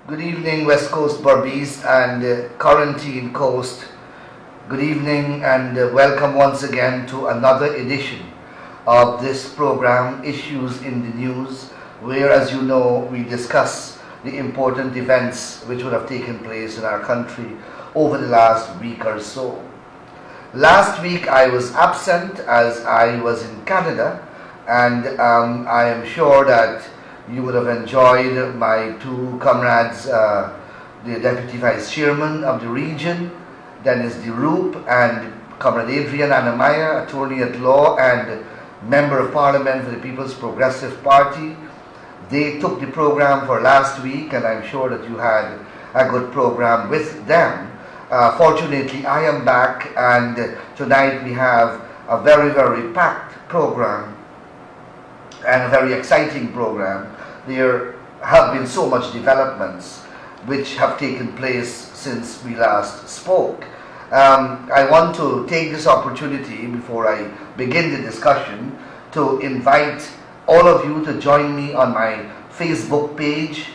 Good evening, West Coast Berbice and Quarantine Coast. Good evening and welcome once again to another edition of this program, Issues in the News, where, as you know, we discuss the important events which would have taken place in our country over the last week or so. Last week I was absent as I was in Canada, and I am sure that you would have enjoyed my two comrades, the Deputy Vice Chairman of the region, Dennis DeRoop, and Comrade Adrian Anamaya, Attorney at Law and Member of Parliament for the People's Progressive Party. They took the program for last week, and I'm sure that you had a good program with them. Fortunately, I am back, and tonight we have a very, very packed program and a very exciting program. There have been so much developments which have taken place since we last spoke. I want to take this opportunity before I begin the discussion to invite all of you to join me on my Facebook page.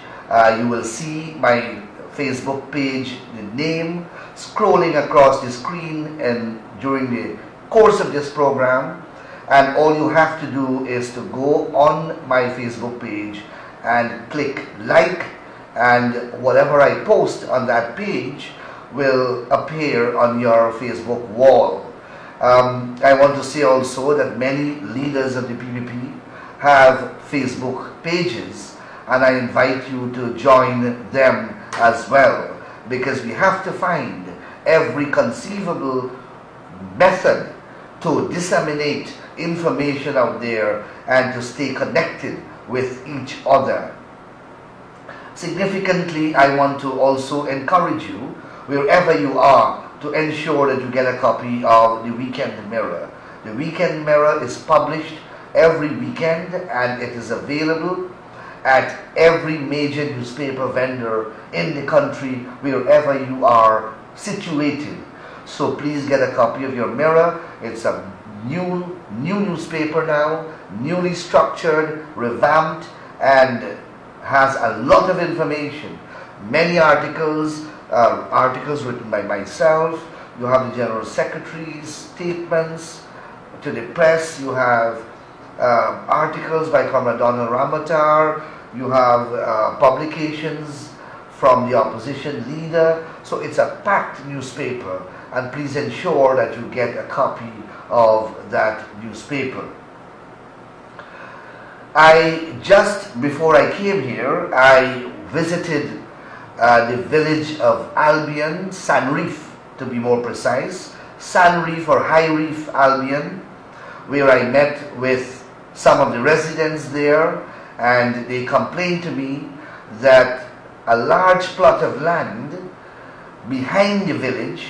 You will see my Facebook page, the name, scrolling across the screen and during the course of this program. And all you have to do is to go on my Facebook page and click like, and whatever I post on that page will appear on your Facebook wall. I want to say also that many leaders of the PPP have Facebook pages, and I invite you to join them as well, because we have to find every conceivable method to disseminate information out there and to stay connected with each other. Significantly, I want to also encourage you, wherever you are, to ensure that you get a copy of the Weekend Mirror. The Weekend Mirror is published every weekend, and it is available at every major newspaper vendor in the country, wherever you are situated. So please get a copy of your Mirror. It's a new newspaper now, newly structured, revamped, and has a lot of information. Many articles, articles written by myself. You have the General Secretary's statements to the press. You have articles by Comrade Donald Ramatar. You have publications from the opposition leader. So it's a packed newspaper, and please ensure that you get a copy of that newspaper. Just before I came here, I visited the village of Albion, Sanreef to be more precise, Sanreef or High Reef Albion, where I met with some of the residents there, and they complained to me that a large plot of land behind the village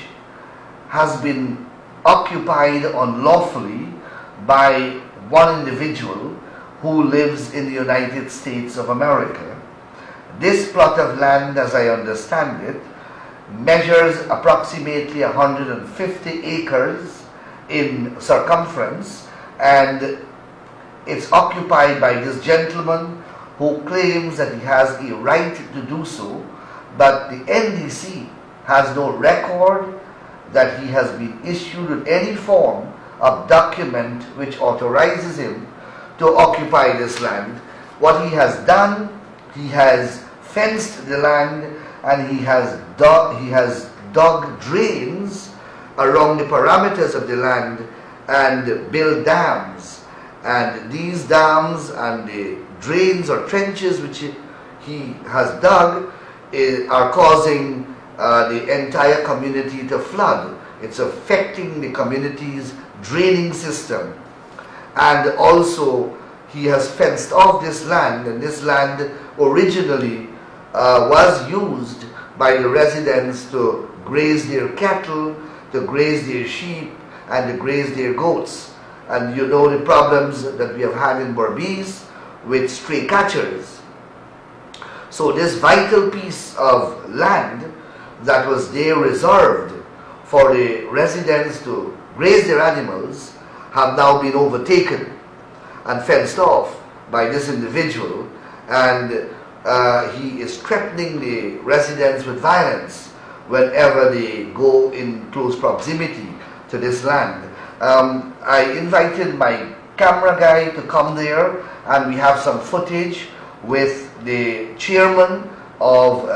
has been occupied unlawfully by one individual who lives in the United States of America. This plot of land, as I understand it, measures approximately 150 acres in circumference, and it's occupied by this gentleman who claims that he has a right to do so, but the NDC has no record that he has been issued with any form of document which authorizes him to occupy this land. What he has done, he has fenced the land, and he has dug drains around the parameters of the land and built dams. And these dams and the drains or trenches which he has dug are causing the entire community to flood. It's affecting the community's draining system. And also, he has fenced off this land, and this land originally was used by the residents to graze their cattle, to graze their sheep, and to graze their goats. And you know the problems that we have had in Berbice with stray catchers. So this vital piece of land that was there reserved for the residents to graze their animals have now been overtaken and fenced off by this individual, and he is threatening the residents with violence whenever they go in close proximity to this land. I invited my camera guy to come there, and we have some footage with the chairman of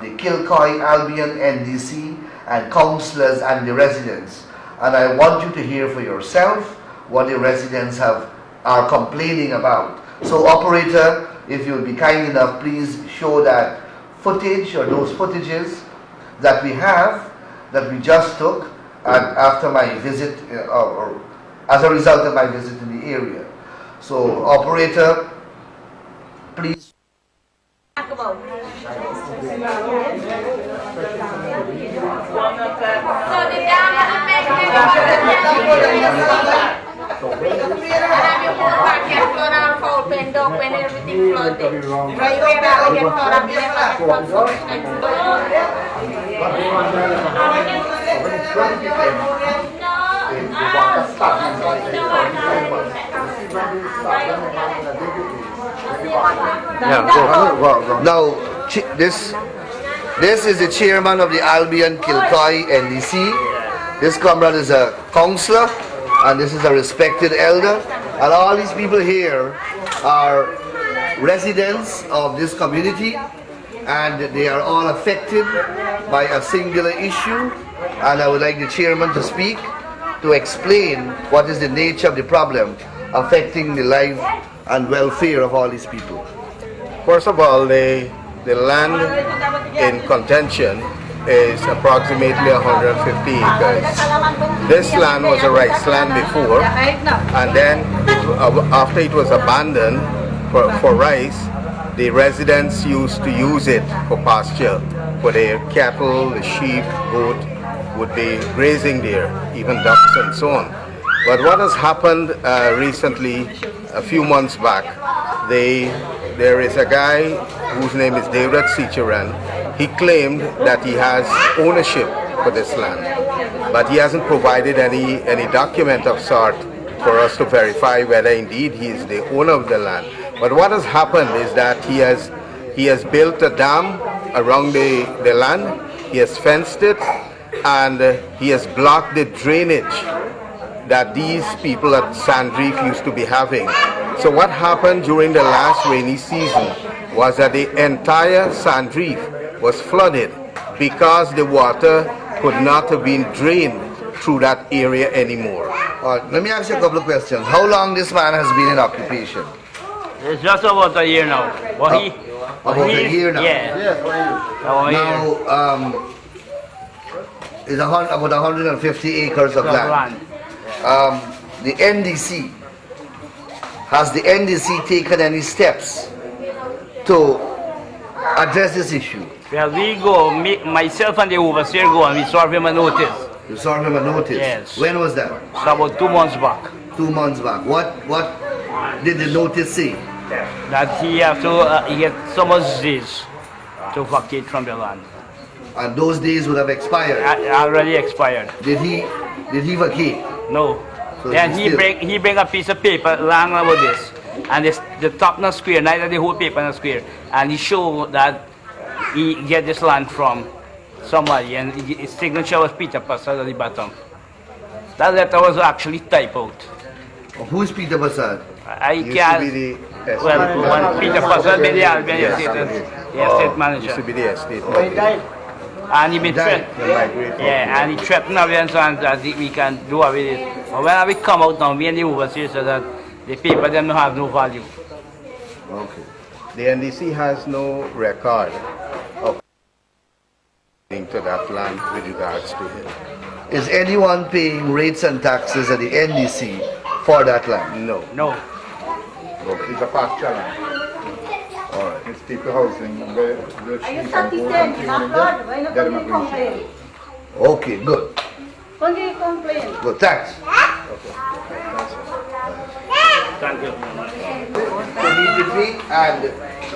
the Kilcoy Albion NDC and councillors and the residents. And I want you to hear for yourself what the residents are complaining about. So operator, if you'll be kind enough, please show that footage or those footages that we have, that we just took after my visit, or as a result of my visit in the area. So operator, please. Now, this is the chairman of the Albion Kilcoy NDC. This comrade is a councillor, and this is a respected elder. And all these people here are residents of this community, and they are all affected by a singular issue. And I would like the chairman to speak to explain what is the nature of the problem affecting the life and welfare of all these people. First of all, the land in contention is approximately 150 acres. This land was a rice land before, and then after it was abandoned for rice, the residents used to use it for pasture, for their cattle, the sheep, goat would be grazing there, even ducks and so on. But what has happened recently, a few months back, there is a guy whose name is David Sicharan. He claimed that he has ownership for this land, but he hasn't provided any document of sort for us to verify whether indeed he is the owner of the land. But what has happened is that he has built a dam around the land, he has fenced it, and he has blocked the drainage that these people at Sandreef used to be having. So what happened during the last rainy season was that the entire Sandreef was flooded because the water could not have been drained through that area anymore. Let me ask you a couple of questions. How long this man has been in occupation? It's just about a year now. About a year now? Yeah. Now, it's about 150 acres of land. The NDC, has the NDC taken any steps to address this issue? Well, we go, myself and the overseer go, and we serve him a notice. You served him a notice? Yes. When was that? So about 2 months back. 2 months back. What did the notice say? That he have to he get so much days to vacate from the land. And those days would have expired? Already expired. Did he vacate? No. So then he bring a piece of paper long about this, and the top not square, neither the whole paper not square, and he show that he get this land from somebody, and his signature was Peter Passad at the bottom. That letter was actually typed out. Who is Peter Passad? I can't. Well, when Peter Passad been the Albion estate manager. Used to be the estate manager. And he been threatened. Yeah, and he threatened us and that we can do away with it. But when we come out now, me and the overseer said that the paper them have no value. Okay. The NDC has no record of to that land with regards to it. Is anyone paying rates and taxes at the NDC for that land? No. No. Okay. It's a pasture land. All right. It's people housing. Are you satisfied? Why not you complain? Okay, good. When do you complain? Good, thanks. Thank you. To meet with me, and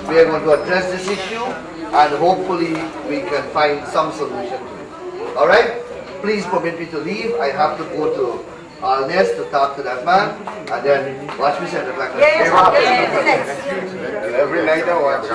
we are going to address this issue, and hopefully we can find some solution to it. Alright? Please permit me to leave. I have to go to Alness to talk to that man, and then watch me send it back. Yes. Every night I watch.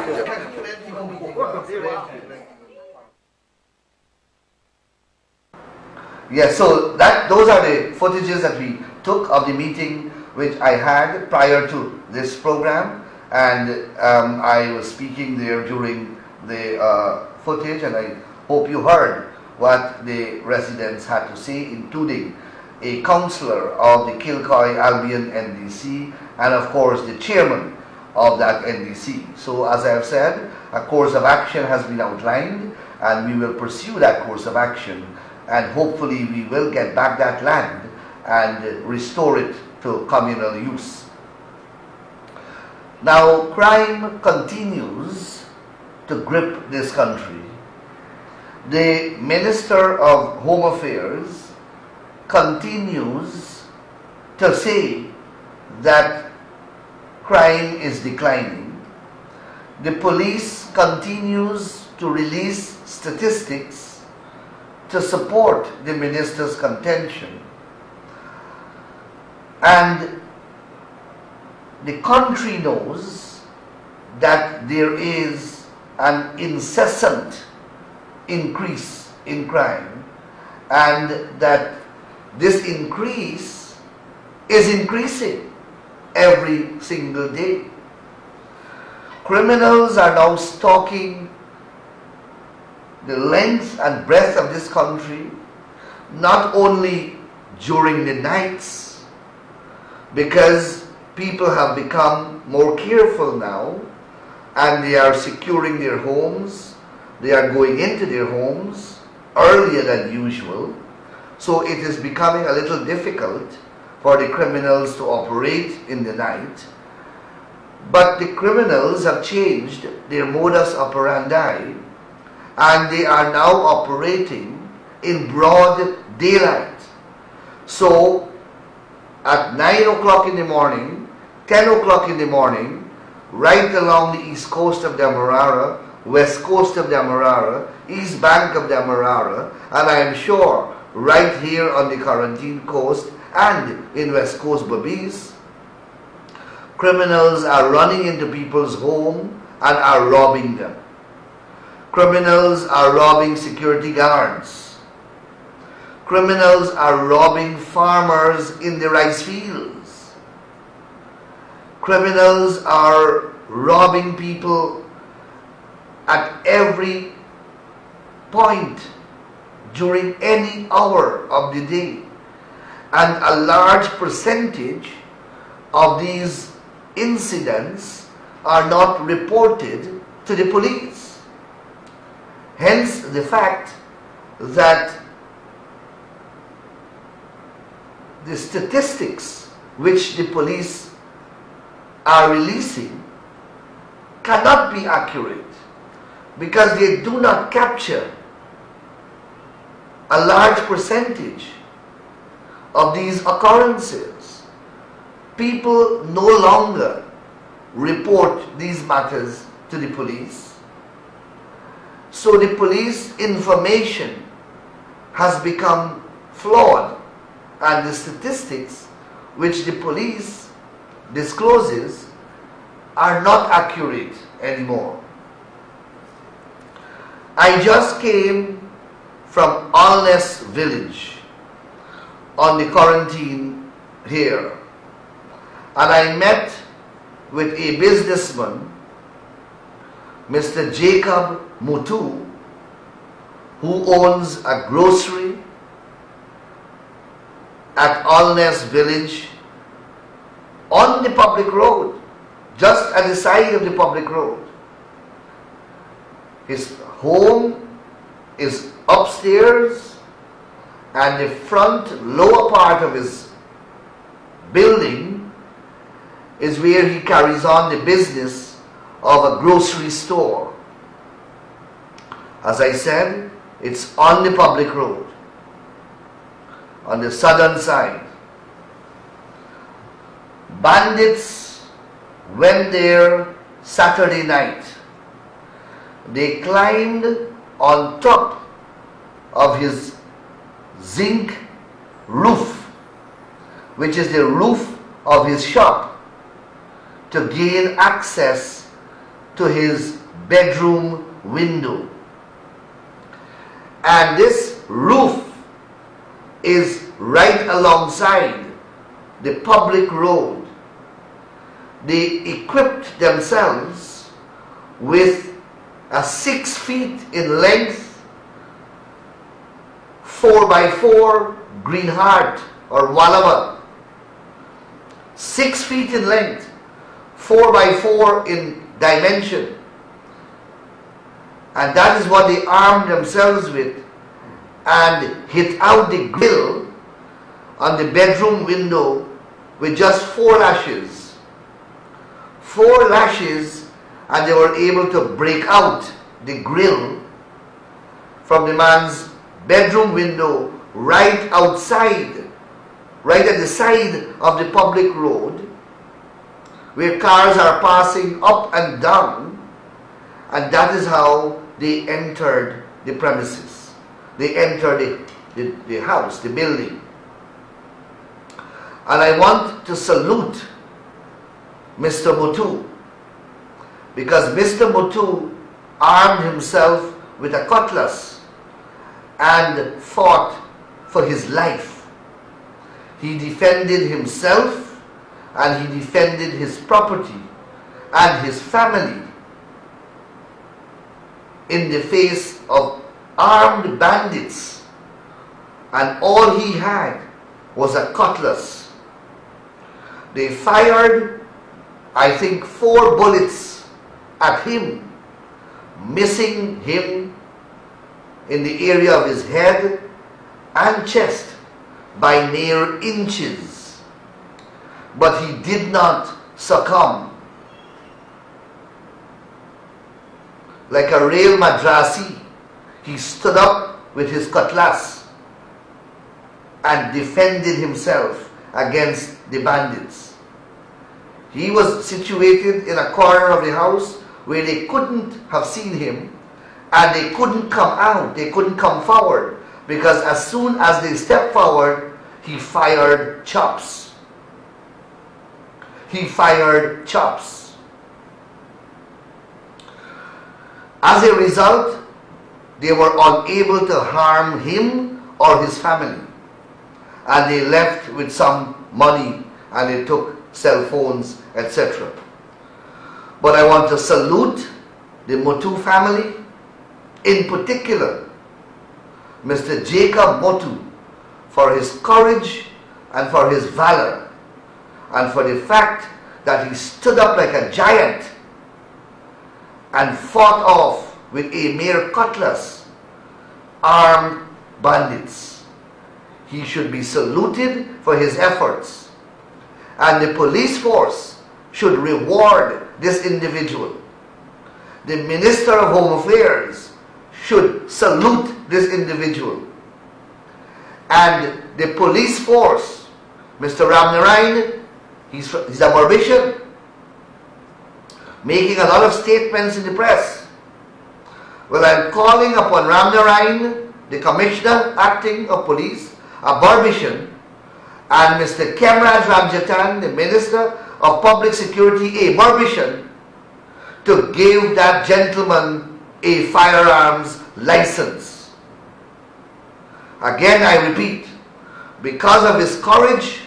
Yes, so those are the footages that we took of the meeting which I had prior to this program, and I was speaking there during the footage, and I hope you heard what the residents had to say, including a councillor of the Kilcoy Albion NDC and of course the chairman of that NDC. So as I have said, a course of action has been outlined, and we will pursue that course of action, and hopefully we will get back that land and restore it to communal use. Now, crime continues to grip this country. The Minister of Home Affairs continues to say that crime is declining. The police continues to release statistics to support the minister's contention. And the country knows that there is an incessant increase in crime, and that this increase is increasing every single day. Criminals are now stalking the length and breadth of this country, not only during the nights, because people have become more careful now and they are securing their homes. They are going into their homes earlier than usual. So it is becoming a little difficult for the criminals to operate in the night. But the criminals have changed their modus operandi, and they are now operating in broad daylight. So at 9 o'clock in the morning, 10 o'clock in the morning, right along the east coast of Demerara, west coast of Demerara, east bank of Demerara, and I am sure right here on the Quarantine Coast and in West Coast Berbice, criminals are running into people's home and are robbing them. Criminals are robbing security guards. Criminals are robbing farmers in the rice fields. Criminals are robbing people at every point during any hour of the day. And a large percentage of these incidents are not reported to the police. Hence the fact that the statistics which the police are releasing cannot be accurate, because they do not capture a large percentage of these occurrences. People no longer report these matters to the police. So the police information has become flawed, and the statistics which the police discloses are not accurate anymore. I just came from Alness village on the quarantine here, and I met with a businessman, Mr. Jacob Mutu, who owns a grocery at Alness village on the public road, just at the side of the public road. His home is upstairs, and the front lower part of his building is where he carries on the business of a grocery store. As I said, it's on the public road, on the southern side. Bandits went there Saturday night. They climbed on top of his zinc roof, which is the roof of his shop, to gain access to his bedroom window. And this roof is right alongside the public road. They equipped themselves with a 6 feet in length 4x4 Green Heart or Wallaba. 6 feet in length, 4x4 in dimension. And that is what they armed themselves with, and hit out the grill on the bedroom window with just 4 lashes. 4 lashes, and they were able to break out the grill from the man's bedroom window right outside, right at the side of the public road, where cars are passing up and down, and that is how they entered the premises. They entered the house, the building. And I want to salute Mr. Mutu, because Mr. Mutu armed himself with a cutlass and fought for his life. He defended himself and he defended his property and his family in the face of armed bandits, and all he had was a cutlass. They fired, I think, 4 bullets at him, missing him in the area of his head and chest by mere inches. But he did not succumb. Like a real Madrasi, he stood up with his cutlass and defended himself against the bandits. He was situated in a corner of the house where they couldn't have seen him, and they couldn't come out, they couldn't come forward, because as soon as they stepped forward, he fired chops. He fired chops. As a result, they were unable to harm him or his family, and they left with some money, and they took cell phones, etc. But I want to salute the Mutu family, in particular Mr. Jacob Mutu, for his courage and for his valor, and for the fact that he stood up like a giant and fought off with a mere cutlass armed bandits. He should be saluted for his efforts, and the police force should reward this individual. The Minister of Home Affairs should salute this individual, and the police force, Mr. Ramnarayan, he's a Barbician, making a lot of statements in the press. Well, I'm calling upon Ramnarayan, the Commissioner Acting of Police, a Barbician, and Mr. Kemraj Ramjatan, the Minister of Public Security, a Barbician, to give that gentleman a firearms license. Again, I repeat, because of his courage,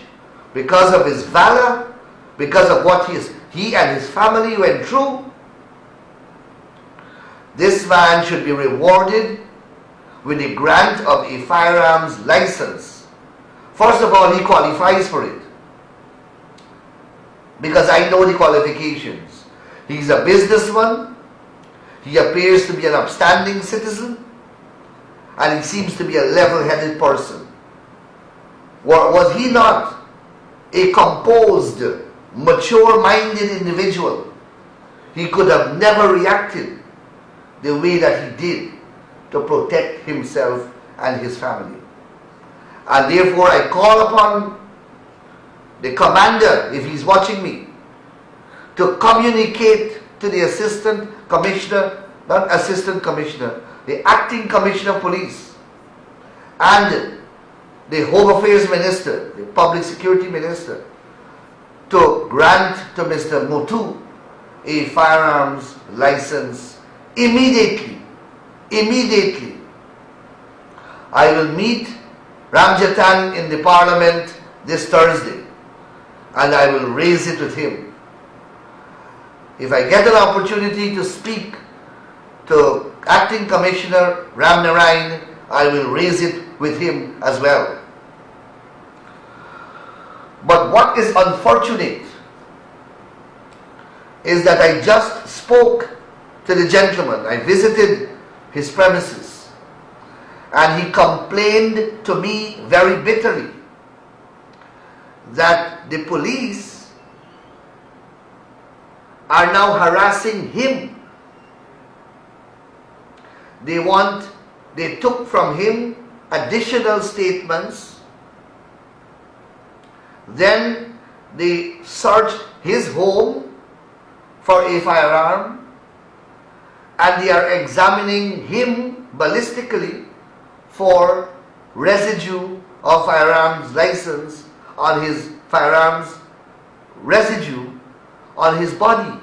because of his valor, because of what he and his family went through, this man should be rewarded with the grant of a firearms license. First of all, he qualifies for it, because I know the qualifications. He's a businessman, he appears to be an upstanding citizen, and he seems to be a level-headed person. Was he not a composed, mature-minded individual, he could have never reacted the way that he did to protect himself and his family. And therefore I call upon the commander, if he's watching me, to communicate to the assistant commissioner, not assistant commissioner, the acting commissioner of police, and the Home Affairs Minister, the Public Security Minister, to grant to Mr. Mutu a firearms license immediately, I will meet Ramjatan in the Parliament this Thursday, and I will raise it with him. If I get an opportunity to speak to Acting Commissioner Ram Narayan, I will raise it with him as well. But what is unfortunate is that I just spoke to the gentleman. I visited his premises, and he complained to me very bitterly that the police are now harassing him. They took from him additional statements. Then they searched his home for a firearm, and they are examining him ballistically for residue of firearms license on his firearms, residue on his body,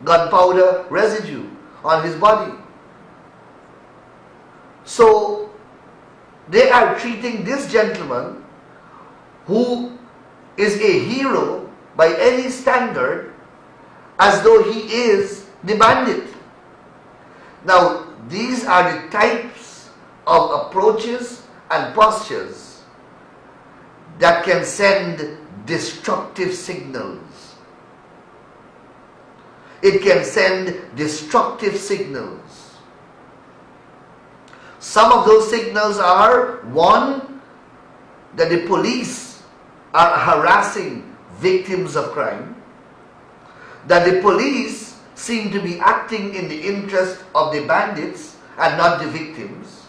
gunpowder residue on his body. So they are treating this gentleman, who is a hero by any standard, as though he is the bandit. Now, these are the types of approaches and postures that can send destructive signals. It can send destructive signals. Some of those signals are, one, that the police are harassing victims of crime, that the police seem to be acting in the interest of the bandits and not the victims,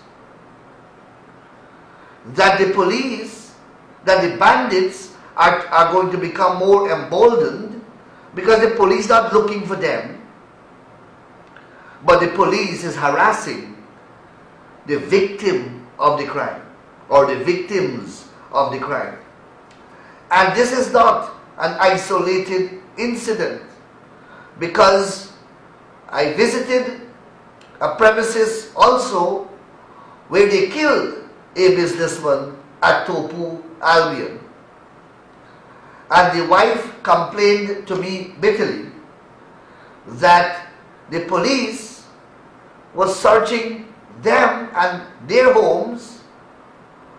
that the bandits are going to become more emboldened because the police is not looking for them, but the police is harassing the victim of the crime or the victims of the crime. And this is not an isolated incident, because I visited a premises also where they killed a businessman at Topu, Albion. And the wife complained to me bitterly that the police was searching them and their homes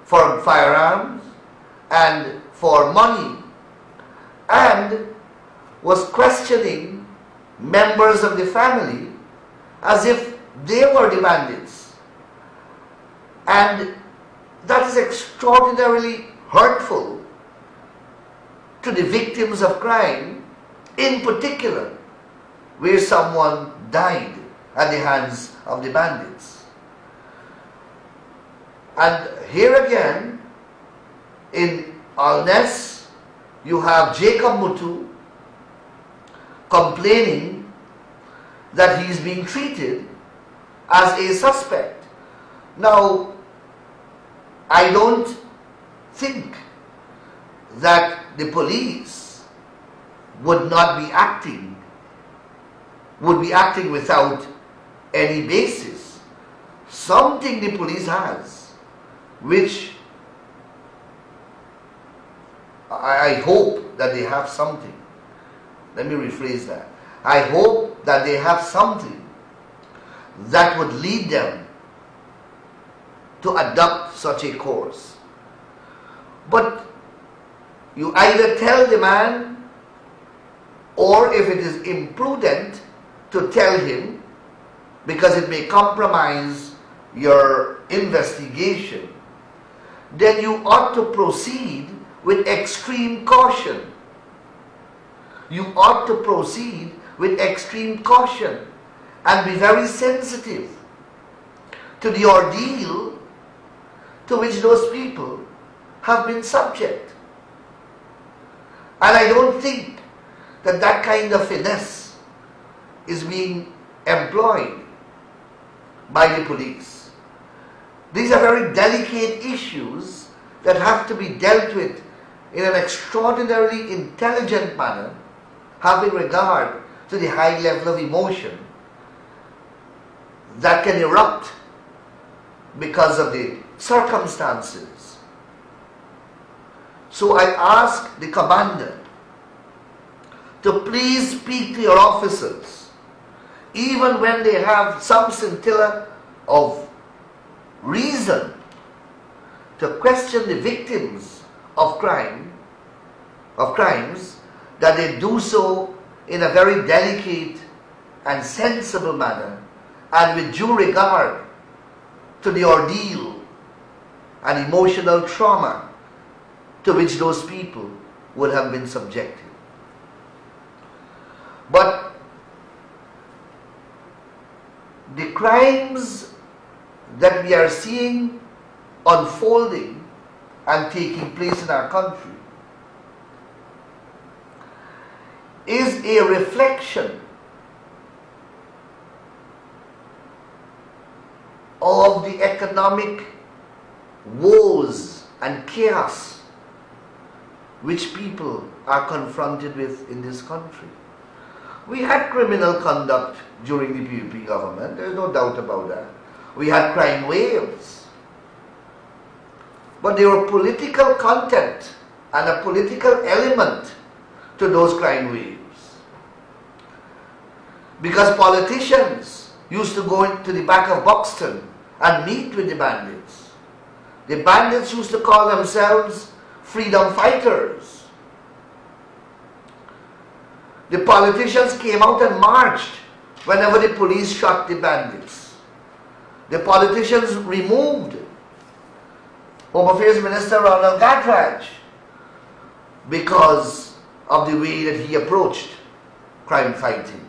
for firearms and for money, and was questioning members of the family as if they were the bandits. And that is extraordinarily hurtful to the victims of crime, in particular, where someone died at the hands of the bandits. And here again, in Alness, you have Jacob Mutu complaining that he is being treated as a suspect. Now, I don't think that the police would be acting without any basis. Something the police has, which I hope that they have something. Let me rephrase that. I hope that they have something that would lead them to adopt such a course. But you either tell the man, or if it is imprudent to tell him, because it may compromise your investigation, then you ought to proceed with extreme caution. You ought to proceed with extreme caution and be very sensitive to the ordeal to which those people have been subject. And I don't think that that kind of finesse is being employed by the police. These are very delicate issues that have to be dealt with in an extraordinarily intelligent manner, having regard to the high level of emotion that can erupt because of the circumstances. So I ask the commander to please speak to your officers, even when they have some scintilla of reason to question the victims of crimes, that they do so in a very delicate and sensible manner and with due regard to the ordeal and emotional trauma to which those people would have been subjected. But the crimes that we are seeing unfolding and taking place in our country is a reflection of the economic woes and chaos which people are confronted with in this country. We had criminal conduct during the PUP government, there is no doubt about that. We had crime waves. But there were political content and a political element to those crime waves. Because politicians used to go into the back of Buxton and meet with the bandits. The bandits used to call themselves freedom fighters. The politicians came out and marched whenever the police shot the bandits. The politicians removed Home Affairs Minister Ronald Gatraj because of the way that he approached crime fighting.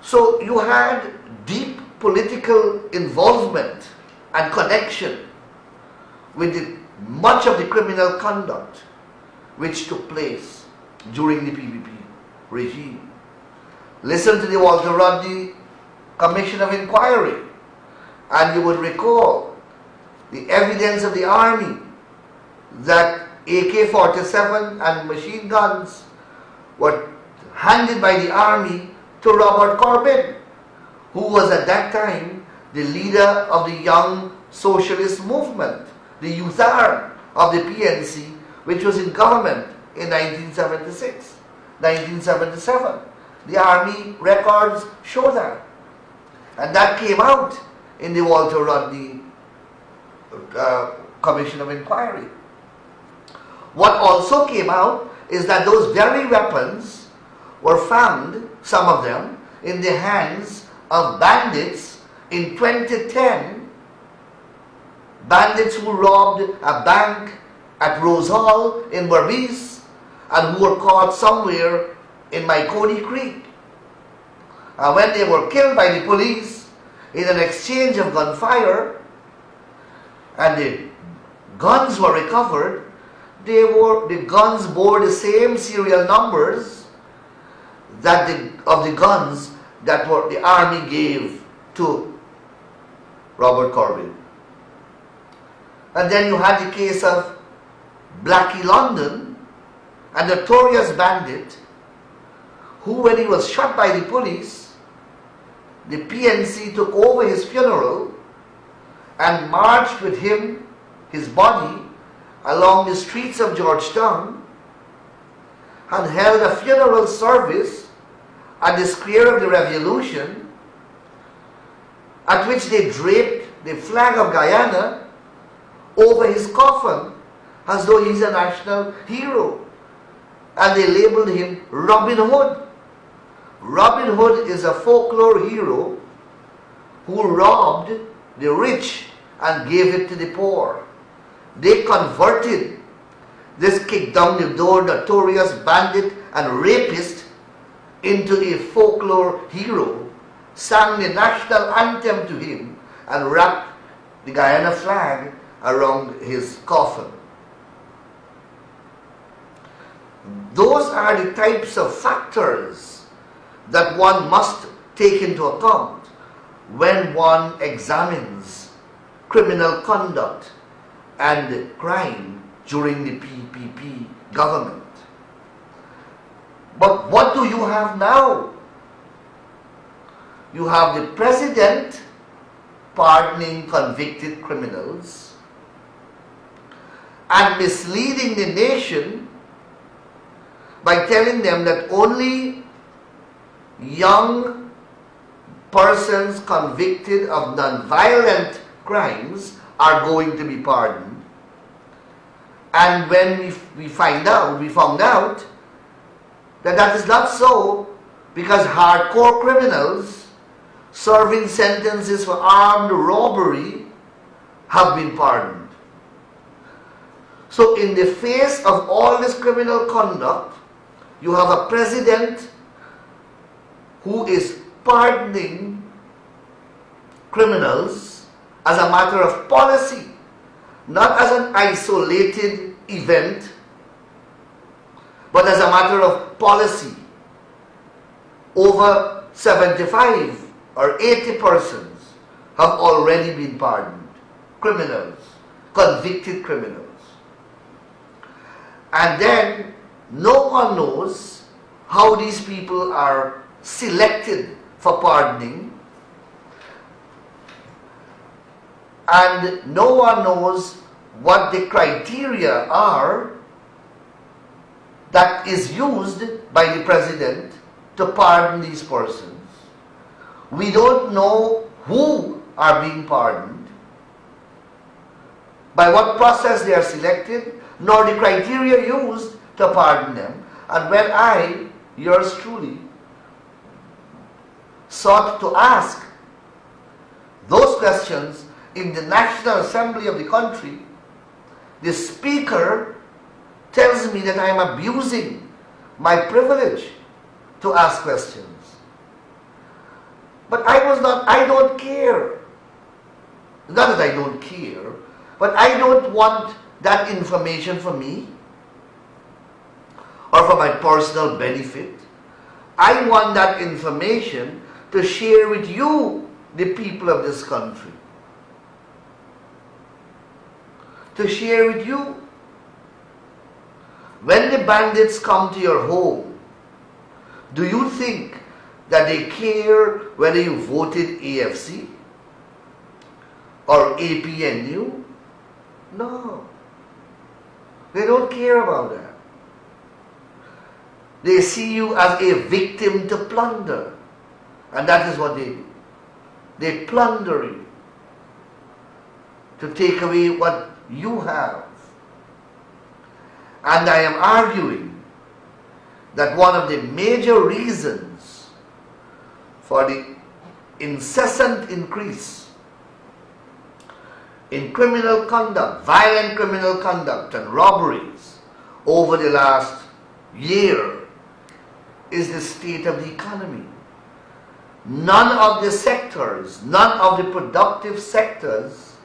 So you had deep political involvement and connection with much of the criminal conduct which took place during the PPP regime. Listen to the Walter Rodney Commission of Inquiry and you would recall the evidence of the army that AK-47 and machine guns were handed by the army to Robert Corbyn, who was at that time the leader of the Young Socialist Movement, the youth arm of the PNC, which was in government in 1976, 1977. The army records show that. And that came out in the Walter Rodney Commission of Inquiry. What also came out is that those very weapons were found, some of them, in the hands of bandits in 2010, bandits who robbed a bank at Rose Hall in Berbice and who were caught somewhere in Myconi Creek. And when they were killed by the police in an exchange of gunfire and the guns were recovered, the guns bore the same serial numbers of the guns that the army gave to Robert Corbyn. And then you had the case of Blackie London, a notorious bandit who, when he was shot by the police, the PNC took over his funeral and marched with him, his body, along the streets of Georgetown and held a funeral service at the Square of the Revolution, at which they draped the flag of Guyana over his coffin as though he's a national hero. And they labeled him Robin Hood. Robin Hood is a folklore hero who robbed the rich and gave it to the poor. They converted this kick down the door notorious bandit and rapist into a folklore hero, sang the national anthem to him and wrapped the Guyana flag around his coffin. Those are the types of factors that one must take into account when one examines criminal conduct and crime during the PPP government. But what do you have now? you have the president pardoning convicted criminals and misleading the nation by telling them that only young persons convicted of non-violent crimes are going to be pardoned. And when we found out that that is not so, because hardcore criminals serving sentences for armed robbery have been pardoned. So in the face of all this criminal conduct, you have a president who is pardoning criminals as a matter of policy, not as an isolated event, but as a matter of policy. Over 75 or 80 persons have already been pardoned. Criminals, convicted criminals. And then no one knows how these people are selected for pardoning, and no one knows what the criteria are that is used by the president to pardon these persons. We don't know who are being pardoned, by what process they are selected, nor the criteria used to pardon them. And when I, yours truly, sought to ask those questions in the National Assembly of the country, the speaker tells me that I am abusing my privilege to ask questions. But I don't care. Not that I don't care, but I don't want that information for me or for my personal benefit. I want that information to share with you, the people of this country. To share with you. When the bandits come to your home, do you think that they care whether you voted AFC or APNU? No. They don't care about that. They see you as a victim to plunder. And that is what they do. They plunder you to take away what you have. And I am arguing that one of the major reasons for the incessant increase in criminal conduct, violent criminal conduct and robberies over the last year is the state of the economy. None of the sectors, none of the productive sectors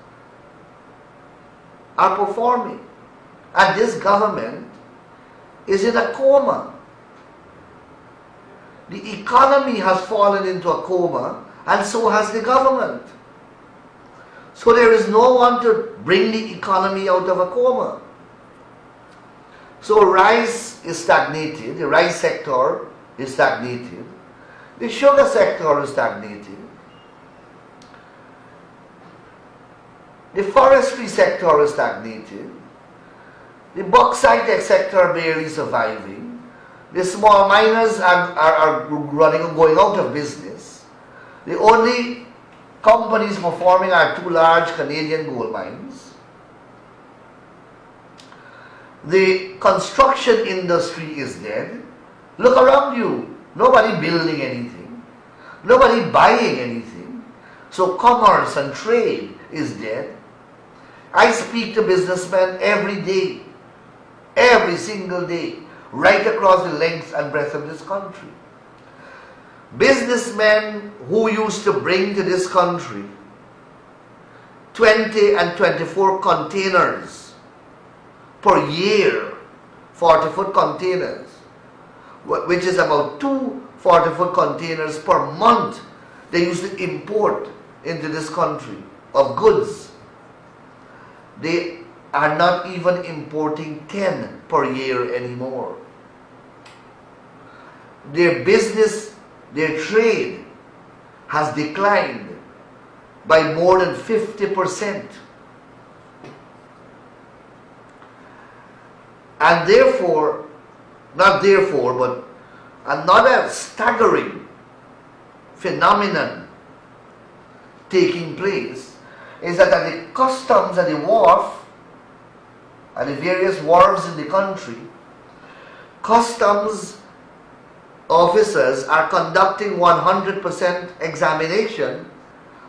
are performing. And this government is in a coma. The economy has fallen into a coma, and so has the government. So there is no one to bring the economy out of a coma. So rice is stagnated, the rice sector is stagnated, the sugar sector is stagnated, the forestry sector is stagnated, the bauxite sector barely surviving, the small miners are running and going out of business. The only companies performing are two large Canadian gold mines. The construction industry is dead. Look around you. Nobody building anything. Nobody buying anything. So commerce and trade is dead. I speak to businessmen every day, every single day, right across the length and breadth of this country. Businessmen who used to bring to this country 20 and 24 containers per year, 40-foot containers, which is about 2 40-foot containers per month they used to import into this country of goods. They are not even importing 10 per year anymore. Their business, their trade has declined by more than 50%. And therefore, not therefore, but another staggering phenomenon taking place is that at the customs, at the wharf, at the various wharves in the country, customs officers are conducting 100% examination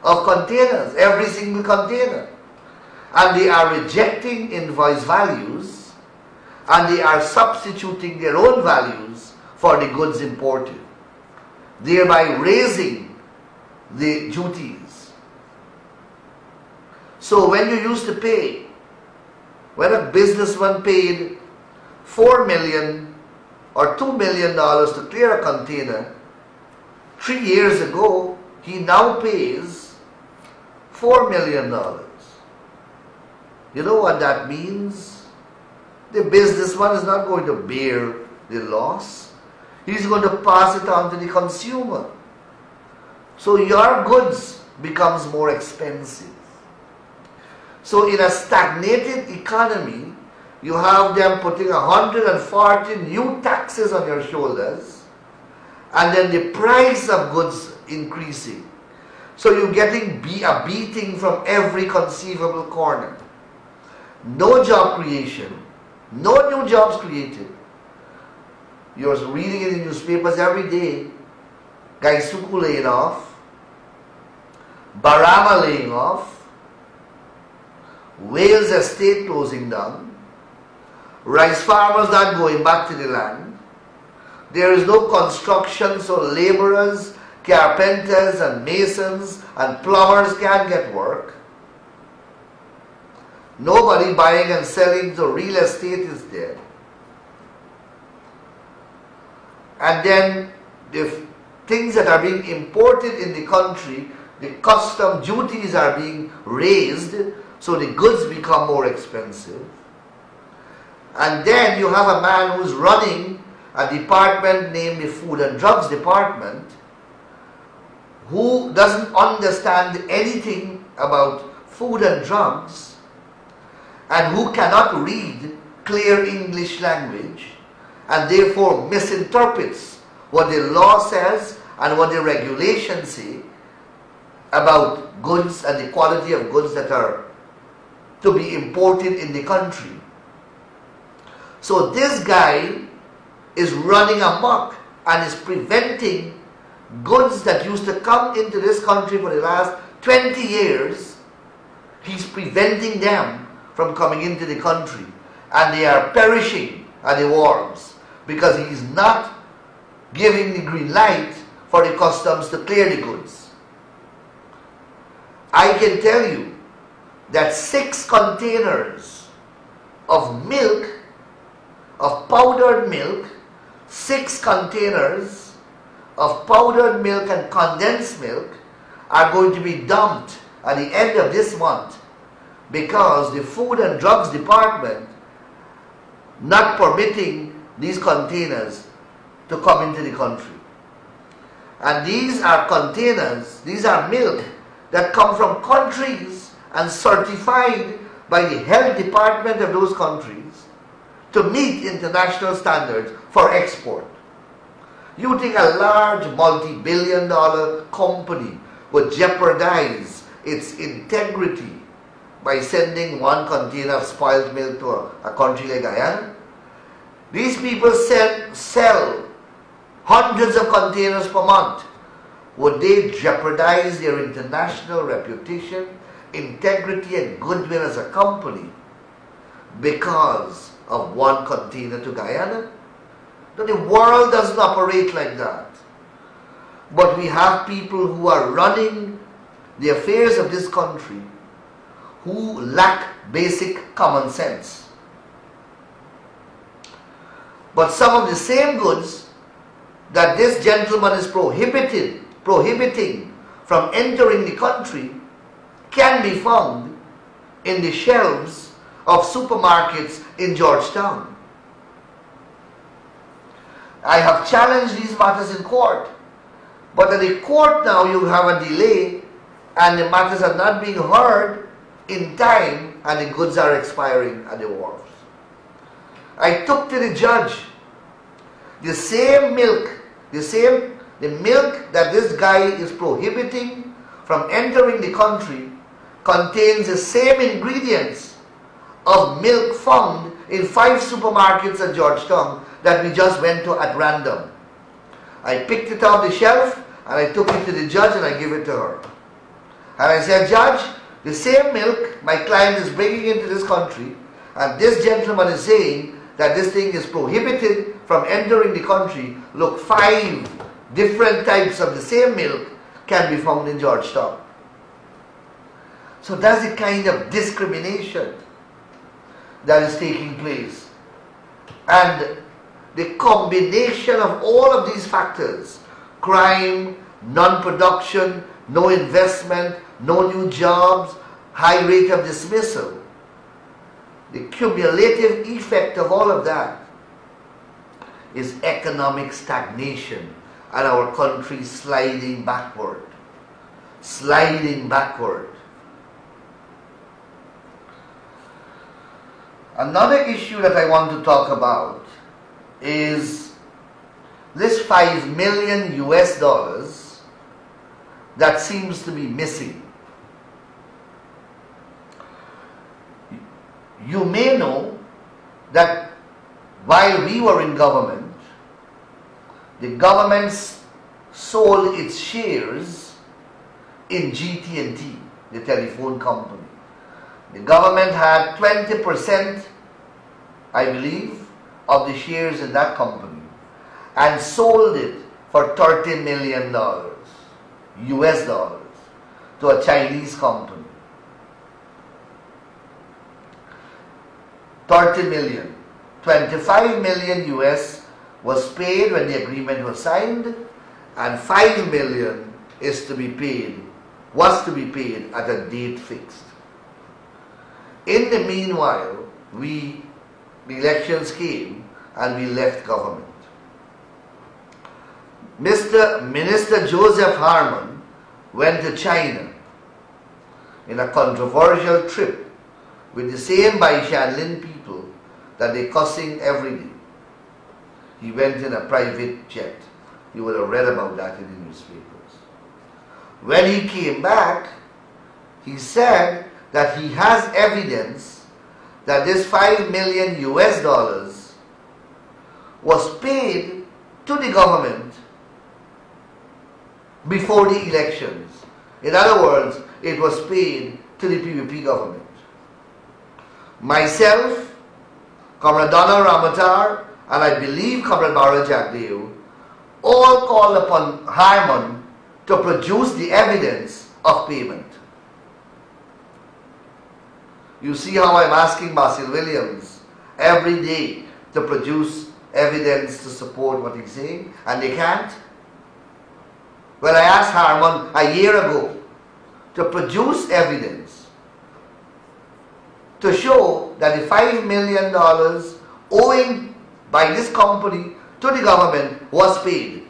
of containers, every single container. And they are rejecting invoice values, and they are substituting their own values for the goods imported, thereby raising the duties. So when you used to pay, when a businessman paid $4 million or $2 million to clear a container, 3 years ago, he now pays $4 million. You know what that means? The businessman is not going to bear the loss. He's going to pass it on to the consumer. So your goods becomes more expensive. So in a stagnated economy, you have them putting 140 new taxes on your shoulders, and then the price of goods increasing. So you're getting a beating from every conceivable corner. No job creation, no new jobs created. You're reading in the newspapers every day, Gaisuku laying off, Barama laying off, Wales estate closing down, rice farmers not going back to the land. There is no construction, so laborers, carpenters and masons and plumbers can't get work. Nobody buying and selling, so real estate is dead. And then the things that are being imported in the country, the custom duties are being raised, so the goods become more expensive. And then you have a man who's running a department named the Food and Drugs Department, who doesn't understand anything about food and drugs, and who cannot read clear English language, and therefore misinterprets what the law says and what the regulations say about goods and the quality of goods that are to be imported in the country. So this guy is running amok and is preventing goods that used to come into this country for the last 20 years. He's preventing them from coming into the country, and they are perishing at the wharves because he's not giving the green light for the customs to clear the goods. I can tell you that 6 containers of milk, of powdered milk, 6 containers of powdered milk and condensed milk are going to be dumped at the end of this month because the Food and Drugs Department not permitting these containers to come into the country. And these are containers, these are milk that come from countries and certified by the health department of those countries to meet international standards for export. You think a large multi-billion-dollar company would jeopardize its integrity by sending 1 container of spoiled milk to a country like Guyana? These people sell hundreds of containers per month. Would they jeopardize their international reputation, integrity and goodwill as a company because of 1 container to Guyana? No, the world doesn't operate like that. But we have people who are running the affairs of this country who lack basic common sense. But some of the same goods that this gentleman is prohibiting from entering the country can be found in the shelves of supermarkets in Georgetown. I have challenged these matters in court, But at the court now you have a delay and the matters are not being heard in time and the goods are expiring at the wharves. I took to the judge the same milk, the milk that this guy is prohibiting from entering the country contains the same ingredients of milk found in 5 supermarkets at Georgetown that we just went to at random. I picked it off the shelf and I took it to the judge and I gave it to her. And I said, Judge, the same milk my client is bringing into this country, and this gentleman is saying that this thing is prohibited from entering the country. Look, 5 different types of the same milk can be found in Georgetown. So that's the kind of discrimination that is taking place. And the combination of all of these factors, crime, non-production, no investment, no new jobs, high rate of dismissal, the cumulative effect of all of that is economic stagnation and our country sliding backward. Sliding backward. Another issue that I want to talk about is this $5 million US that seems to be missing. You may know that while we were in government, the government sold its shares in GT&T, the telephone company. The government had 20%, I believe, of the shares in that company and sold it for $30 million US dollars to a Chinese company. 30 million. 25 million US was paid when the agreement was signed, and 5 million is to be paid, was to be paid at a date fixed. In the meanwhile, the elections came and we left government. Minister Joseph Harmon went to China in a controversial trip with the same Bai Shanlin people that they're cussing every day. He went in a private jet. You would have read about that in the newspapers. When he came back, he said that he has evidence that this $5 million US was paid to the government before the elections. In other words, it was paid to the PPP government. Myself, Comrade Donald Ramatar, and I believe Comrade Bharat Jagdeo, all called upon Harmon to produce the evidence of payment. You see how I'm asking Basil Williams every day to produce evidence to support what he's saying, and they can't? Well, I asked Harmon a year ago to produce evidence to show that the $5 million owing by this company to the government was paid.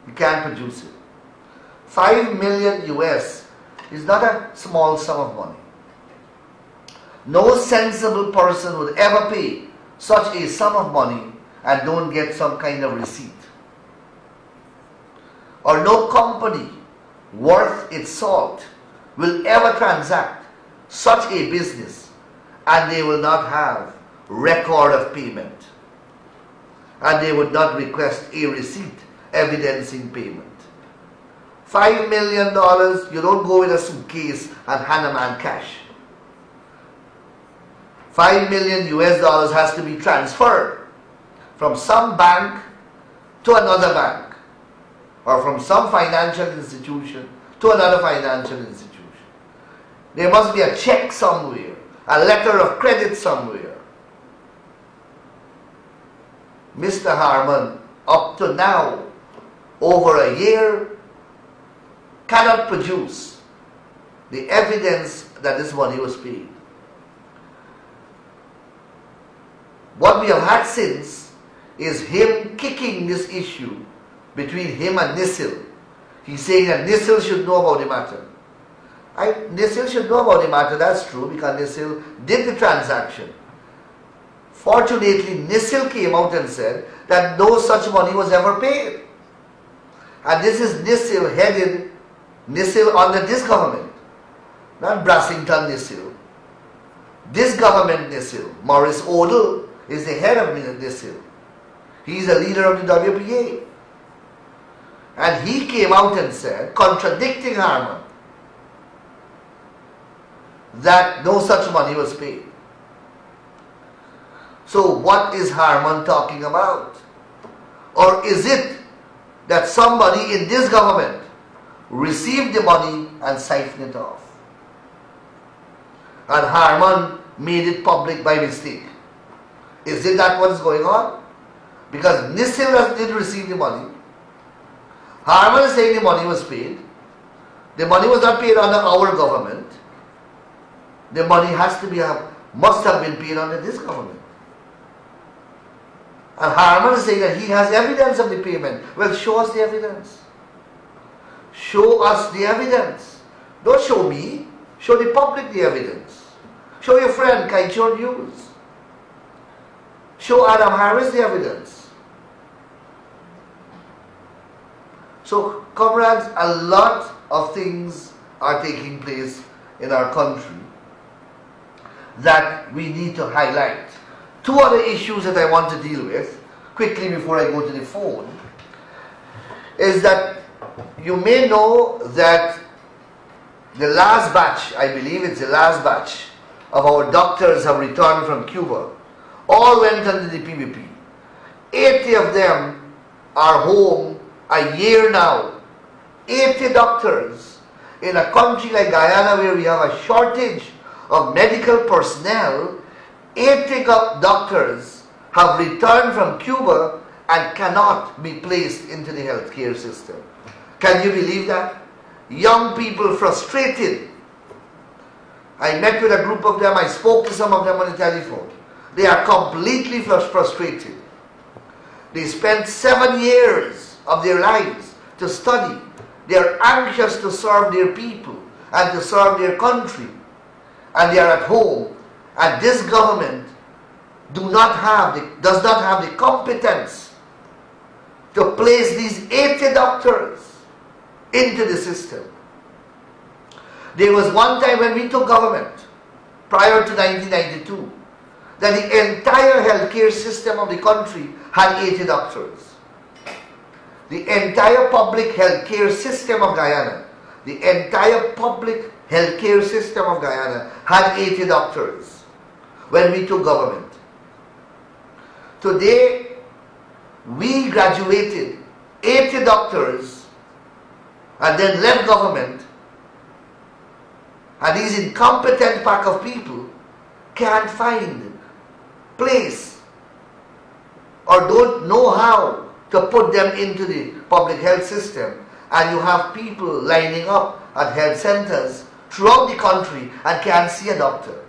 You can't produce it. 5 million US is not a small sum of money. No sensible person would ever pay such a sum of money and don't get some kind of receipt. Or no company worth its salt will ever transact such a business and they will not have record of payment. And they would not request a receipt evidencing payment. $5 million, you don't go in a suitcase and hand a man cash. $5 million US has to be transferred from some bank to another bank, or from some financial institution to another financial institution. There must be a check somewhere, a letter of credit somewhere. Mr. Harmon, up to now, over a year, cannot produce the evidence that this money was paid. What we have had since is him kicking this issue between him and NISIL He's saying that NISIL should know about the matter. NISIL should know about the matter, that's true, because NISIL did the transaction. Fortunately, NISIL came out and said that no such money was ever paid. And this is NISIL headed, NISIL under this government, not Brassington NISIL. This government NISIL, Maurice Odell, is the head of NISIL. He's a leader of the WPA. And he came out and said, contradicting Harman, that no such money was paid. So what is Harman talking about? Or is it that somebody in this government received the money and siphoned it off? And Harman made it public by mistake. Is it that what is going on? Because NISIL did receive the money. Harman is saying the money was paid. The money was not paid under our government. The money must have been paid under this government. And Harman is saying that he has evidence of the payment. Well, show us the evidence. Show us the evidence. Don't show me. Show the public the evidence. Show your friend, Kaichor News. Show Adam Harris the evidence. So, comrades, a lot of things are taking place in our country that we need to highlight. Two other issues that I want to deal with quickly before I go to the phone is that you may know that the last batch, I believe it's the last batch of our doctors have returned from Cuba, all went under the PBP. 80 of them are home a year now. 80 doctors in a country like Guyana where we have a shortage of medical personnel. 80 doctors have returned from Cuba and cannot be placed into the healthcare system. Can you believe that? Young people frustrated. I met with a group of them, I spoke to some of them on the telephone. They are completely frustrated. They spent 7 years of their lives to study. They are anxious to serve their people and to serve their country. And they are at home. And this government does not have the competence to place these 80 doctors into the system. There was one time when we took government, prior to 1992, that the entire healthcare system of the country had 80 doctors. The entire public healthcare system of Guyana, the entire public healthcare system of Guyana had 80 doctors when we took government. Today, we graduated 80 doctors and then left government, and these incompetent pack of people can't find place or don't know how to put them into the public health system, and you have people lining up at health centers throughout the country and can't see a doctor.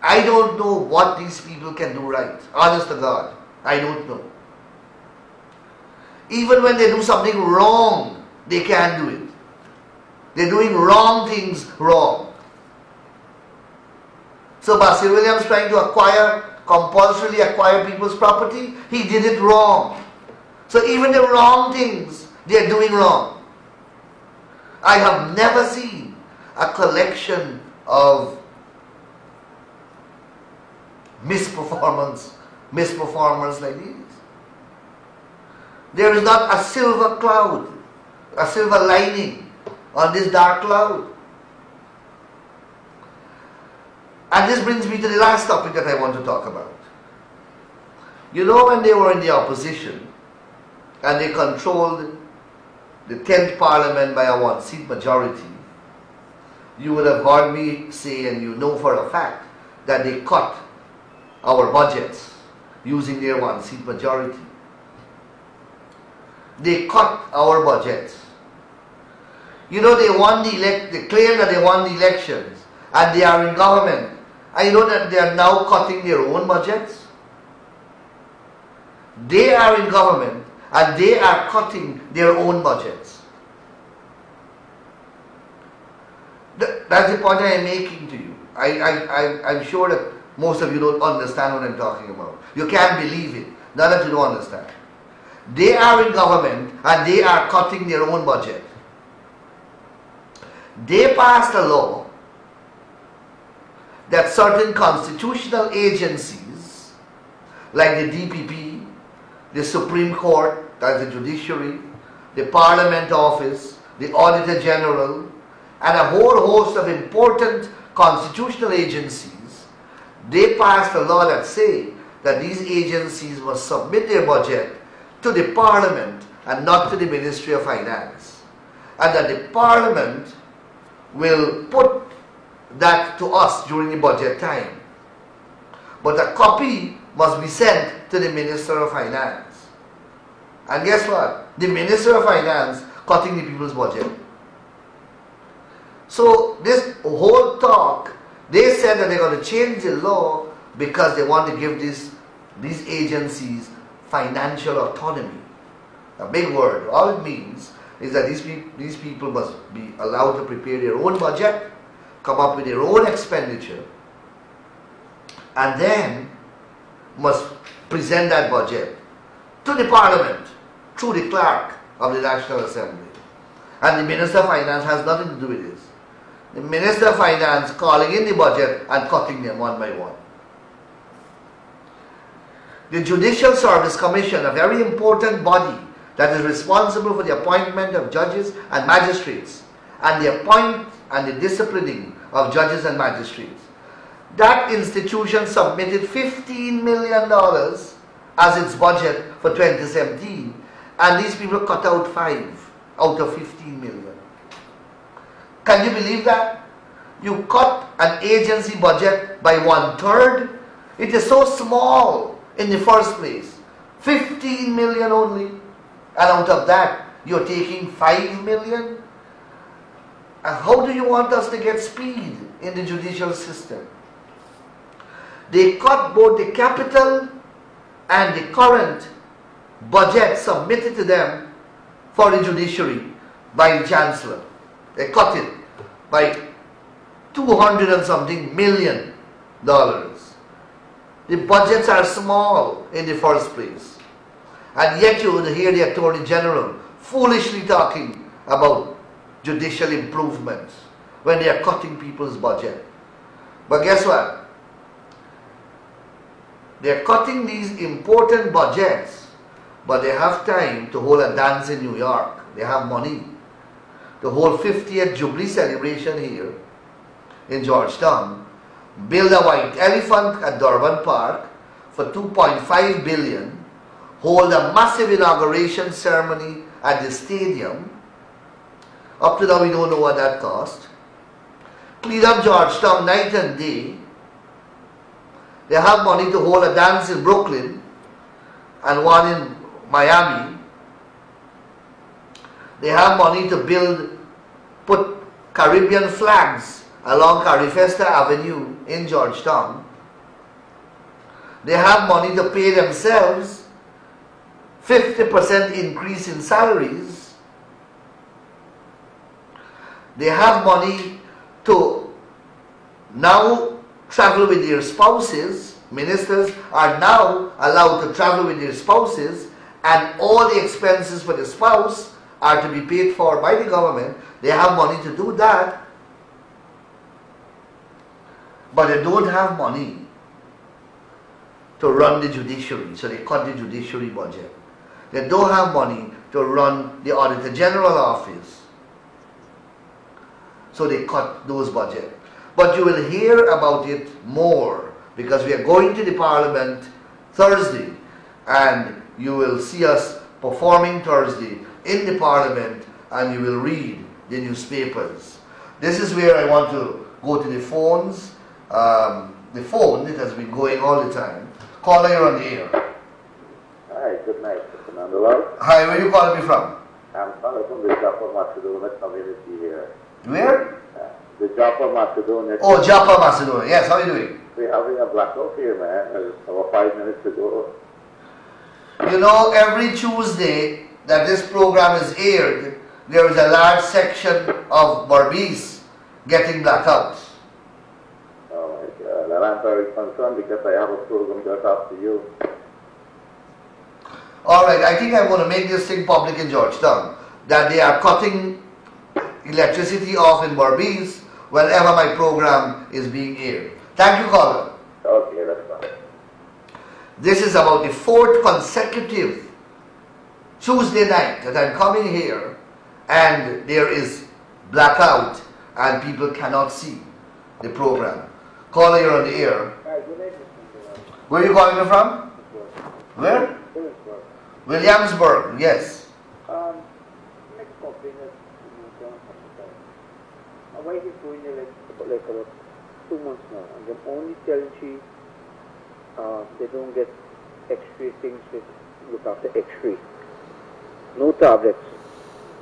I don't know what these people can do right. Honest to God, I don't know. Even when they do something wrong, they can't do it. They're doing wrong things wrong. So Basil Williams trying to compulsorily acquire people's property, he did it wrong. So even the wrong things, they're doing wrong. I have never seen a collection of misperformers like these. There is not a silver cloud, a silver lining on this dark cloud. And this brings me to the last topic that I want to talk about. You know, when they were in the opposition and they controlled the 10th Parliament by a 1-seat majority, you would have heard me say, and you know for a fact, that they cut our budgets using their 1-seat majority. They cut our budgets. You know, they claim that they won the elections and they are in government. And you know that they are now cutting their own budgets? They are in government and they are cutting their own budgets. That's the point I am making to you. I'm sure that most of you don't understand what I'm talking about. You can't believe it. None that you don't understand. They are in government and they are cutting their own budget. They passed a law that certain constitutional agencies like the DPP, the Supreme Court, that's the judiciary, the Parliament Office, the Auditor General, and a whole host of important constitutional agencies, they passed a law that say that these agencies must submit their budget to the Parliament and not to the Ministry of Finance. And that the Parliament will put that to us during the budget time. But a copy must be sent to the Minister of Finance. And guess what? The Minister of Finance cutting the people's budget. So this whole talk, they said that they're going to change the law because they want to give these agencies financial autonomy. A big word. All it means is that these people must be allowed to prepare their own budget, come up with their own expenditure, and then must present that budget to the Parliament through the clerk of the National Assembly. And the Minister of Finance has nothing to do with this. The Minister of Finance calling in the budget and cutting them one by one. The Judicial Service Commission, a very important body that is responsible for the appointment of judges and magistrates and the disciplining of judges and magistrates. That institution submitted $15 million as its budget for 2017, and these people cut out 5 out of 15 million. Can you believe that? You cut an agency budget by 1/3. It is so small in the first place. 15 million only. And out of that, you're taking 5 million? And how do you want us to get speed in the judicial system? They cut both the capital and the current budget submitted to them for the judiciary by the Chancellor. They cut it by $200 and something million. The budgets are small in the first place. And yet you would hear the Attorney General foolishly talking about judicial improvements when they are cutting people's budget. But guess what? They are cutting these important budgets, but they have time to hold a dance in New York. They have money to hold 50th Jubilee celebration here in Georgetown, build a white elephant at Durban Park for $2.5 billion, hold a massive inauguration ceremony at the stadium. Up to now we don't know what that cost. Clean up Georgetown night and day. They have money to hold a dance in Brooklyn and one in Miami. They have money to put Caribbean flags along Carifesta Avenue in Georgetown. They have money to pay themselves 50% increase in salaries. They have money to now travel with their spouses. Ministers are now allowed to travel with their spouses, and all the expenses for the spouse are to be paid for by the government. They have money to do that, but they don't have money to run the judiciary, so they cut the judiciary budget. They don't have money to run the Auditor General office, so they cut those budgets. But you will hear about it more because we are going to the Parliament Thursday, and you will see us performing Thursday in the Parliament, and you will read the newspapers. This is where I want to go to the phones. The phone, it has been going all the time. Caller, you're on the air. Hi, good night, Mr. Mandela. Hi, where are you calling me from? I'm calling from the Joppa Macedonia community here. Where? The Joppa Macedonia. Oh, Joppa, Macedonia. Yes, how are you doing? We're having a blackout here, man. There's about 5 minutes to go. You know, every Tuesday that this program is aired, there is a large section of Berbice getting blackouts. Oh my God. And I'm very concerned because I have a program just after you. Alright, I think I'm going to make this thing public in Georgetown, that they are cutting electricity off in Berbice whenever my program is being aired. Thank you, caller. Okay, that's fine. This is about the 4th consecutive Tuesday night that I'm coming here and there is blackout and people cannot see the program. Caller, you're on the air. Where are you calling me from? Where? Williamsburg, yes. Next complaint is my wife is going there like about 2 months now, and I'm only telling she they don't get X-ray things with look after X-ray. No tablets.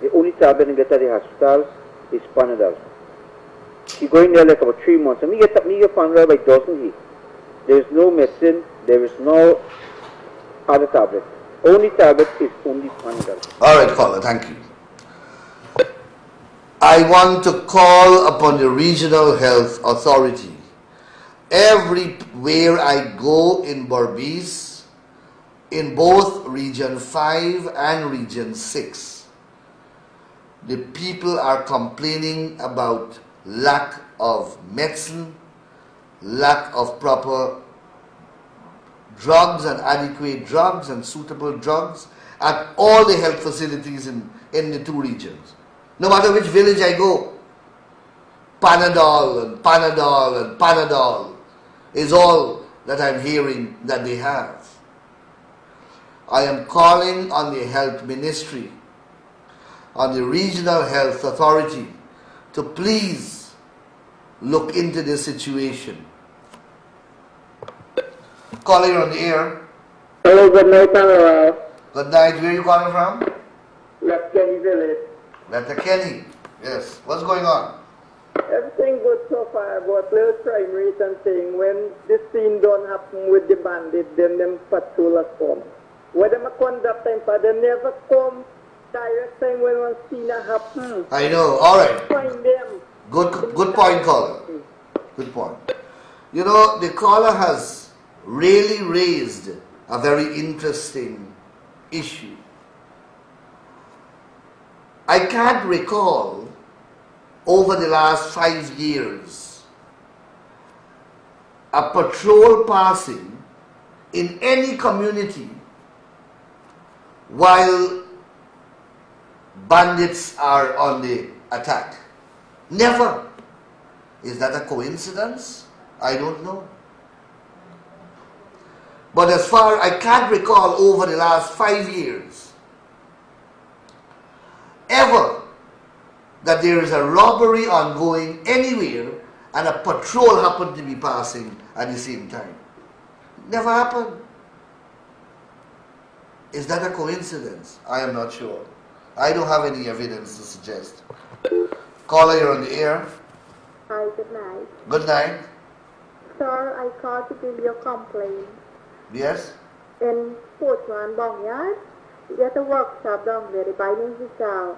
The only tablet they get at the hospital is Panadol. She going there like about 3 months, and me get Panadol by dozen here. There is no medicine. There is no other tablet. Only tablet is only Panadol. Alright, caller, thank you. I want to call upon the Regional Health Authority. Everywhere I go in Berbice, in both Region 5 and Region 6, the people are complaining about lack of medicine, lack of proper drugs and adequate drugs and suitable drugs at all the health facilities in the 2 regions. No matter which village I go, Panadol and Panadol and Panadol is all that I'm hearing that they have. I am calling on the Health Ministry, on the Regional Health Authority to please look into this situation. Caller, you're on the air. Hello, good night, Panadol. Good night. Where are you calling from? Left Kenny Village. Letterkenny. Yes. What's going on? Everything good so far, but little crime rate and thing. When this scene don't happen with the bandit, then them patrollers come. When them conduct time, but they never come direct time when one scene happen. I know. All right. Find them. Good point, caller. Good point. You know, the caller has really raised a very interesting issue. I can't recall over the last 5 years a patrol passing in any community while bandits are on the attack. Never. Is that a coincidence? I don't know. But as far I can't recall over the last 5 years ever that there is a robbery ongoing anywhere and a patrol happened to be passing at the same time. Never happened. Is that a coincidence? I am not sure. I don't have any evidence to suggest. Caller, you're on the air. Hi, good night. Good night. Sir, I called to give you a complaint. Yes? In Sportsman Bongyard, we get a workshop down there, by name Vishal.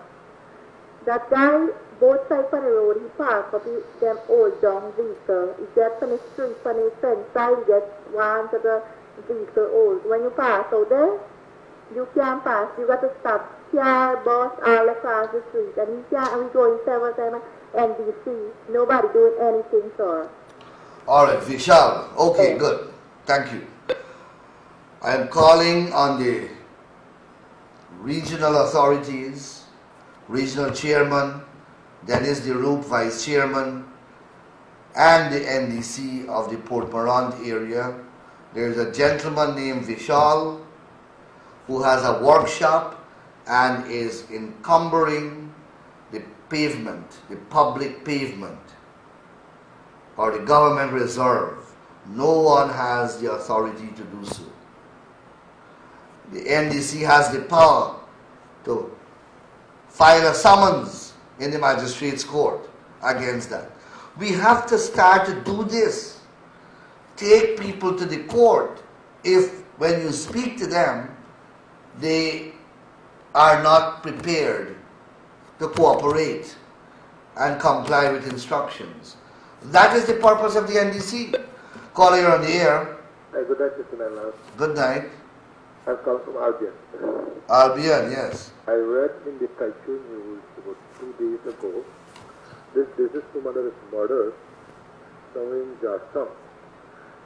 That guy, both sides of the road, he parked up them old down vehicle. He gets on the street, on the fence side, he gets one of the vehicle old. When you pass out there, you can't pass. You got to stop. Car, bus, all across the street. And he can't, and we going several times NBC. Nobody doing anything, sir. Alright, Vishal. Okay, good. Thank you. I am calling on the regional authorities, regional chairman, Dennis DeRoop, vice chairman, and the NDC of the Port Morant area. There is a gentleman named Vishal who has a workshop and is encumbering the pavement, the public pavement, or the government reserve. No one has the authority to do so. The NDC has the power to file a summons in the magistrate's court against that. We have to start to do this. Take people to the court if when you speak to them, they are not prepared to cooperate and comply with instructions. That is the purpose of the NDC. Caller, you're on the air. Good night, Mr. Nanlas. Good night. I'm calling from Albion. Albion, yes. I read in the Kaichu News about 2 days ago, this businesswoman that is murdered somewhere in Georgetown,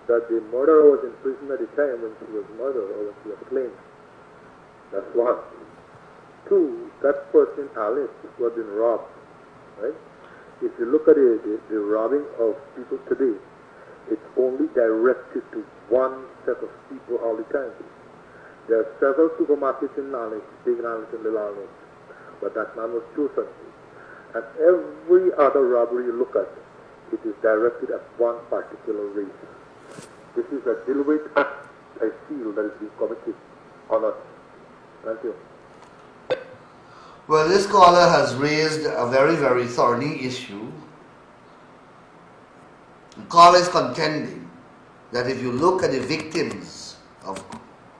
that the murderer was in prison at the time when she was murdered or when she was claimed. That's one. Two, that person, Alice, who had been robbed, right? If you look at the robbing of people today, it's only directed to one set of people all the time. There are several supermarkets in Lanich, big Lanich and little Lanich, but that man was chosen. And every other robbery you look at, it is directed at one particular race. This is a deliberate act, I feel, that is being committed on us. Thank you. Well, this caller has raised a very, very thorny issue. The caller is contending that if you look at the victims of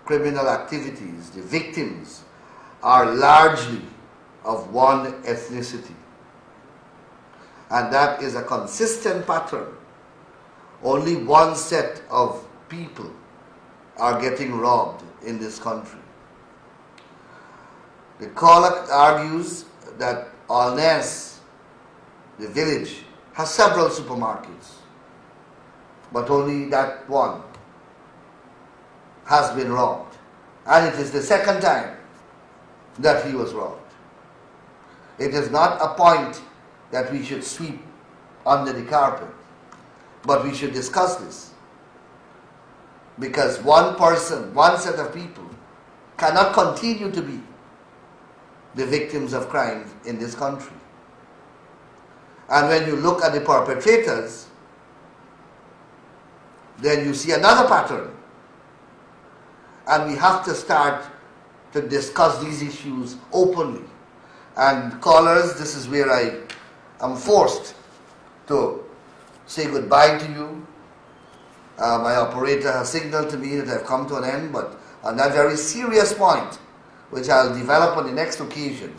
criminal activities, the victims are largely of one ethnicity. And that is a consistent pattern. Only one set of people are getting robbed in this country. The caller argues that Alness, the village, has several supermarkets, but only that one has been robbed. And it is the second time that he was robbed. It is not a point that we should sweep under the carpet, but we should discuss this. Because one person, one set of people, cannot continue to be the victims of crime in this country. And when you look at the perpetrators, then you see another pattern. And we have to start to discuss these issues openly. And callers, this is where I am forced to say goodbye to you. My operator has signaled to me that I've come to an end, but on that very serious point, which I'll develop on the next occasion,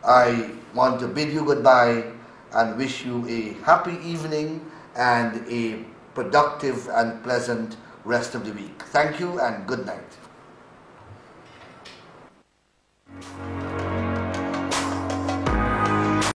I want to bid you goodbye and wish you a happy evening and a productive and pleasant rest of the week. Thank you and good night.